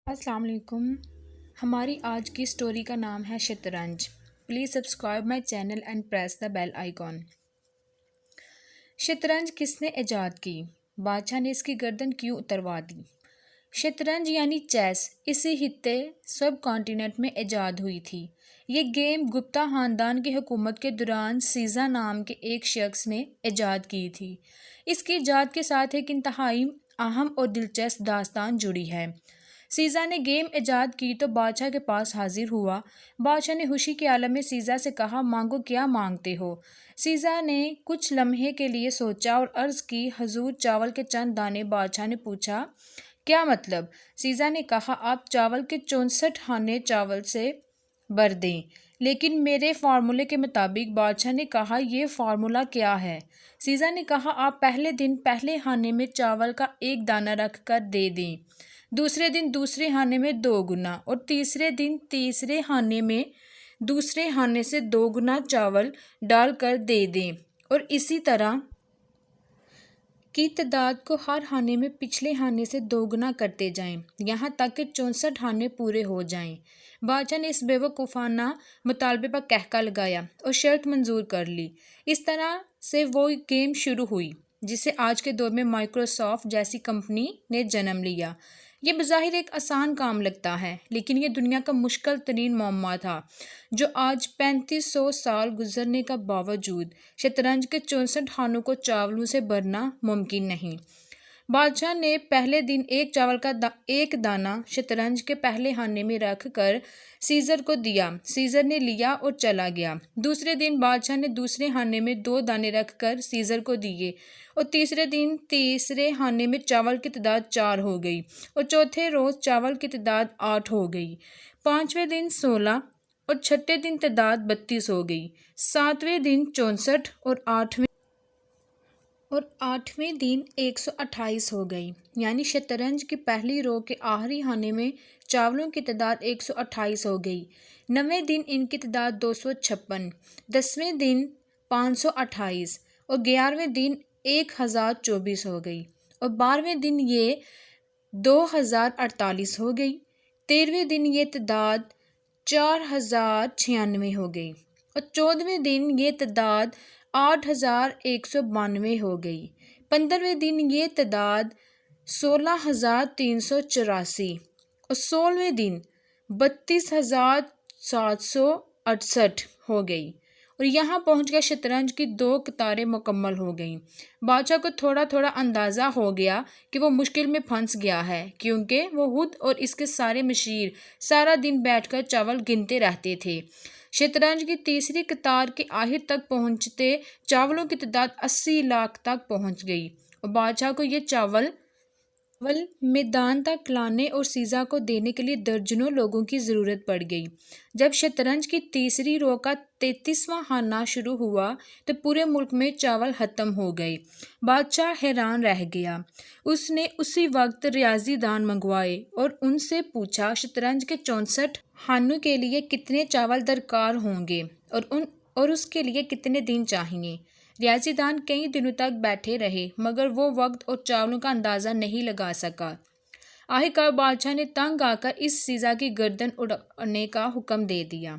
السلام علیکم. ہماری آج کی سٹوری کا نام ہے شطرنج. Please subscribe my channel and press the bell icon. شطرنج کس نے ایجاد کی؟ بادشاہ نے اس کی گردن کیوں اتروا دی؟ شطرنج یعنی چیس اسی خطے سب کانٹیننٹ میں ایجاد ہوئی تھی. یہ گیم گپتا خاندان کی حکومت کے دوران سیزا نام کے ایک شخص نے ایجاد کی تھی. اس کی ایجاد کے ساتھ ایک انتہائی اہم اور دلچسپ داستان جڑی ہے. سیزا نے گیم ایجاد کی تو بادشاہ کے پاس حاضر ہوا. بادشاہ نے خوشی کے عالم میں سیزا سے کہا، مانگو کیا مانگتے ہو؟ سیزا نے کچھ لمحے کے لیے سوچا اور عرض کی، حضور چاول کے چند دانے. بادشاہ نے پوچھا، کیا مطلب؟ سیزا نے کہا، آپ چاول کے 64 خانے چاول سے بھر دیں، لیکن میرے فارمولے کے مطابق. بادشاہ نے کہا، یہ فارمولہ کیا ہے؟ سیزا نے کہا، آپ پہلے دن پہلے خانے میں چاول کا 1 دانہ رکھ کر دے دیں، دوسرے دن دوسرے خانے میں 2 گنا اور تیسرے دن تیسرے خانے میں دوسرے خانے سے 2 گنا چاول ڈال کر دے دیں اور اسی طرح کی تعداد کو ہر خانے میں پچھلے خانے سے 2 گنا کرتے جائیں، یہاں تک کہ 64 خانے پورے ہو جائیں. بادشاہ نے اس بے وقوفانہ مطالبے پر قہقہ لگایا اور شرط منظور کر لی. اس طرح سے وہ گیم شروع ہوئی جسے آج کے دور میں مائیکروسافٹ جیسی کمپنی نے جنم لیا. یہ بظاہر ایک آسان کام لگتا ہے، لیکن یہ دنیا کا مشکل ترین معمہ تھا جو آج 3500 سال گزرنے کا باوجود شطرنج کے 64 خانوں کو چاولوں سے بھرنا ممکن نہیں. بادشاہ نے پہلے دن ایک چاول کا 1 دانہ شطرنج کے پہلے خانے میں رکھ کر سیزر کو دیا. سیزر نے لیا اور چلا گیا. دوسرے دن بادشاہ نے دوسرے خانے میں 2 دانے رکھ کر سیزر کو دیے اور تیسرے دن تیسرے خانے میں چاول کی تعداد 4 ہو گئی اور چوتھے روز چاول کی تعداد 8 ہو گئی. 5ویں دن 16 اور چھٹے دن تعداد 32 ہو گئی. 7ویں دن 64 اور آٹھویں دن 128 ہو گئی. یعنی شطرنج کی پہلی رو کے آخری خانے میں چاولوں کی تعداد 128 ہو گئی. 9ویں دن ان کی تعداد 256، 10ویں دن 528 اور 11ویں دن 1024 ہو گئی اور 12ویں دن یہ 2048 ہو گئی. 13ویں دن یہ تعداد 4096 ہو گئی اور 14ویں دن یہ تعداد 8192 ہو گئی. 15ویں دن یہ تعداد 16384 اور 16ویں دن 32768 ہو گئی. اور یہاں پہنچ کر شطرنج کی 2 قطاریں مکمل ہو گئیں. بادشاہ کو تھوڑا تھوڑا اندازہ ہو گیا کہ وہ مشکل میں پھنس گیا ہے، کیونکہ وہ خود اور اس کے سارے مشیر سارا دن بیٹھ کر چاول گنتے رہتے تھے. شطرنج کی تیسری قطار کے آخر تک پہنچتے چاولوں کی تعداد 80 لاکھ تک پہنچ گئی اور بادشاہ کو یہ چاول میدان تک لانے اور سیزا کو دینے کے لیے درجنوں لوگوں کی ضرورت پڑ گئی. جب شطرنج کی تیسری رو کا 33واں خانہ شروع ہوا تو پورے ملک میں چاول ختم ہو گئے. بادشاہ حیران رہ گیا. اس نے اسی وقت ریاضی دان منگوائے اور ان سے پوچھا، شطرنج کے 64 خانوں کے لیے کتنے چاول درکار ہوں گے اور اس کے لیے کتنے دن چاہئیں؟ ریاضی دان کئی دنوں تک بیٹھے رہے مگر وہ وقت اور چاولوں کا اندازہ نہیں لگا سکا. آخرکار بادشاہ نے تنگ آ کر اس سیزا کی گردن اڑانے کا حکم دے دیا.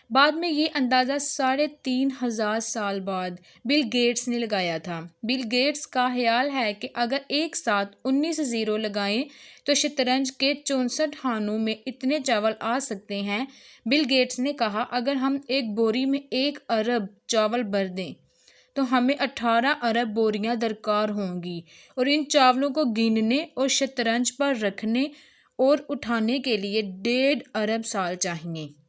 بعد میں یہ اندازہ 3500 سال بعد بل گیٹس نے لگایا تھا. بل گیٹس کا خیال ہے کہ اگر ایک ساتھ 19 زیرو لگائیں تو شطرنج کے 64 خانوں میں اتنے چاول آ سکتے ہیں. بل گیٹس نے کہا، اگر ہم ایک بوری میں 1 ارب چاول بھر دیں تو ہمیں 18 ارب بوریاں درکار ہوں گی اور ان چاولوں کو گننے اور شطرنج پر رکھنے اور اٹھانے کے لیے 1.5 ارب سال چاہئیں.